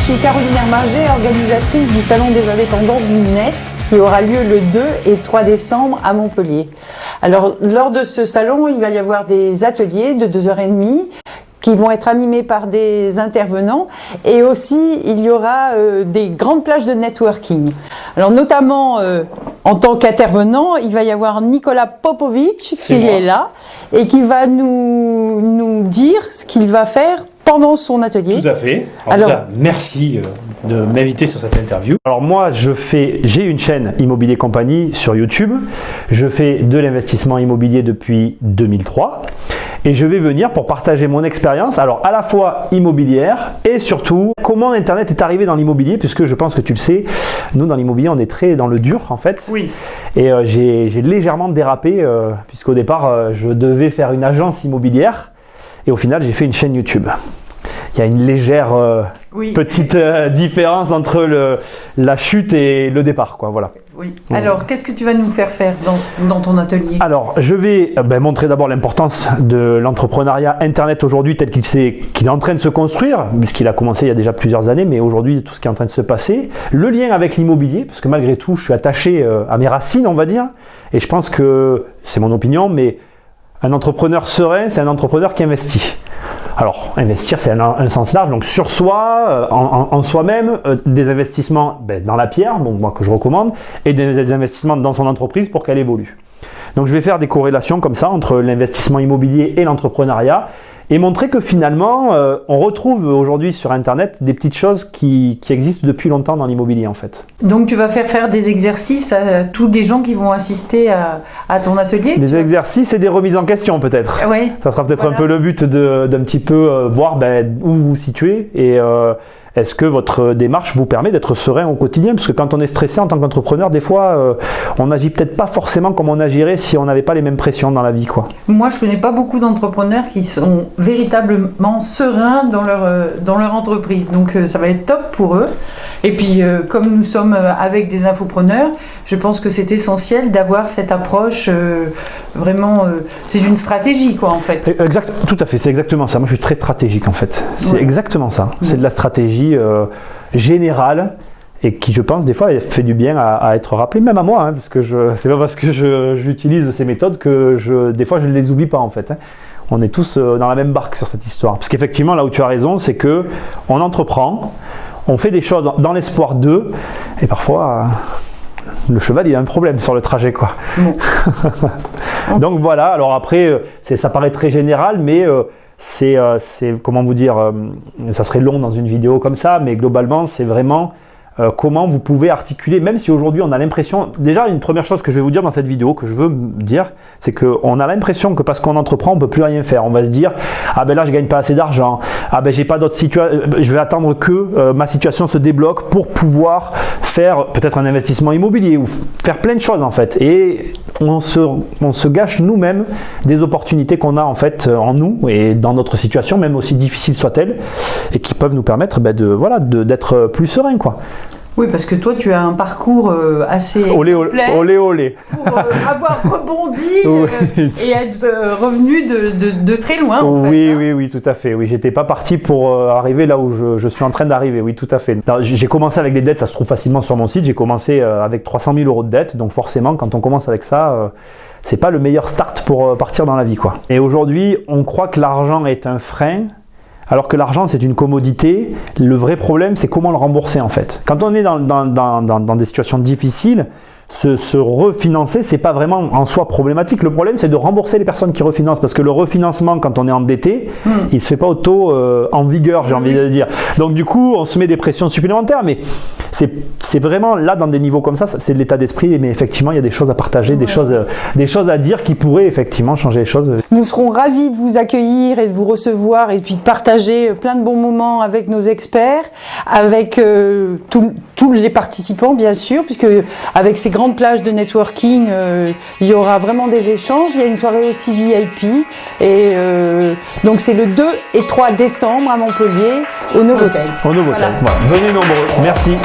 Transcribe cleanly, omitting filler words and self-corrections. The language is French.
suis Caroline Hermarger, organisatrice du Salon des indépendants du Net qui aura lieu le 2 et 3 décembre à Montpellier. Alors, lors de ce salon, il va y avoir des ateliers de 2h30 qui vont être animés par des intervenants et aussi il y aura des grandes plages de networking. Alors notamment en tant qu'intervenant, il va y avoir Nicolas Popovic qui est là et qui va nous dire ce qu'il va faire pendant son atelier. Tout à fait. Alors déjà, merci de m'inviter sur cette interview. Alors moi, j'ai une chaîne Immobilier Compagnie sur YouTube. Je fais de l'investissement immobilier depuis 2003. Et je vais venir pour partager mon expérience, alors à la fois immobilière et surtout comment Internet est arrivé dans l'immobilier, puisque je pense que tu le sais, nous dans l'immobilier on est très dans le dur en fait. Oui. Et j'ai légèrement dérapé, puisqu'au départ je devais faire une agence immobilière et au final j'ai fait une chaîne YouTube. Il y a une légère petite différence entre la chute et le départ, quoi, voilà. Oui. Alors, qu'est-ce que tu vas nous faire dans ton atelier? Alors, je vais montrer d'abord l'importance de l'entrepreneuriat Internet aujourd'hui tel qu'il est en train de se construire, puisqu'il a commencé il y a déjà plusieurs années, mais aujourd'hui, tout ce qui est en train de se passer. Le lien avec l'immobilier, parce que malgré tout, je suis attaché à mes racines, on va dire, et je pense que, c'est mon opinion, mais un entrepreneur serein, c'est un entrepreneur qui investit. Alors, investir, c'est un sens large, donc sur soi, en soi-même, des investissements dans la pierre, bon, moi que je recommande, et des investissements dans son entreprise pour qu'elle évolue. Donc je vais faire des corrélations comme ça entre l'investissement immobilier et l'entrepreneuriat, et montrer que finalement, on retrouve aujourd'hui sur Internet des petites choses qui existent depuis longtemps dans l'immobilier en fait. Donc tu vas faire des exercices à tous les gens qui vont assister à ton atelier? Des exercices et des remises en question peut-être. Oui. Ça sera peut-être un peu le but d'un petit peu voir où vous vous situez et est-ce que votre démarche vous permet d'être serein au quotidien? Parce que quand on est stressé en tant qu'entrepreneur, des fois, on n'agit peut-être pas forcément comme on agirait si on n'avait pas les mêmes pressions dans la vie, quoi. Moi, je connais pas beaucoup d'entrepreneurs qui sont véritablement sereins dans leur entreprise. Donc, ça va être top pour eux. Et puis, comme nous sommes avec des infopreneurs, je pense que c'est essentiel d'avoir cette approche vraiment... c'est une stratégie, quoi, en fait. Exact, tout à fait, c'est exactement ça. Moi, je suis très stratégique, en fait. C'est exactement ça. C'est de la stratégie générale et qui, je pense, des fois, fait du bien à être rappelé, même à moi, hein, parce que c'est pas parce que j'utilise ces méthodes que des fois, je ne les oublie pas, en fait. Hein. On est tous dans la même barque sur cette histoire. Parce qu'effectivement, là où tu as raison, c'est que on entreprend, on fait des choses dans l'espoir d'eux, et parfois... le cheval, il a un problème sur le trajet, quoi. Bon. Donc voilà, alors après, ça paraît très général, mais c'est comment vous dire, ça serait long dans une vidéo comme ça, mais globalement, c'est vraiment comment vous pouvez articuler, même si aujourd'hui on a l'impression, déjà une première chose que je vais vous dire dans cette vidéo, que je veux dire, c'est qu'on a l'impression que parce qu'on entreprend, on ne peut plus rien faire. On va se dire, ah ben là je gagne pas assez d'argent, ah ben j'ai pas d'autre situation, je vais attendre que ma situation se débloque pour pouvoir faire peut-être un investissement immobilier ou faire plein de choses en fait. Et on se gâche nous-mêmes des opportunités qu'on a en fait en nous et dans notre situation, même aussi difficile soit-elle, et qui peuvent nous permettre d'être plus serein, quoi. Oui, parce que toi, tu as un parcours assez olé. Pour avoir rebondi et être revenu de très loin, en fait. Oui, tout à fait. Oui, j'étais pas parti pour arriver là où je suis en train d'arriver. Oui, tout à fait. J'ai commencé avec des dettes, ça se trouve facilement sur mon site. J'ai commencé avec 300 000 € de dettes. Donc forcément, quand on commence avec ça, c'est pas le meilleur start pour partir dans la vie, quoi. Et aujourd'hui, on croit que l'argent est un frein. Alors que l'argent, c'est une commodité. Le vrai problème, c'est comment le rembourser en fait. Quand on est dans des situations difficiles, se refinancer, c'est pas vraiment en soi problématique. Le problème, c'est de rembourser les personnes qui refinancent, parce que le refinancement, quand on est endetté, il se fait pas auto en vigueur, j'ai envie de dire. Donc du coup, on se met des pressions supplémentaires, mais c'est vraiment là dans des niveaux comme ça, c'est de l'état d'esprit. Mais effectivement, il y a des choses à partager, des choses à dire qui pourraient effectivement changer les choses. Nous serons ravis de vous accueillir et de vous recevoir et puis de partager plein de bons moments avec nos experts, avec tous les participants bien sûr, puisque avec ces grandes plages de networking, il y aura vraiment des échanges. Il y a une soirée aussi VIP et donc c'est le 2 et 3 décembre à Montpellier au Novotel. Au Novotel, voilà. Venez nombreux, merci.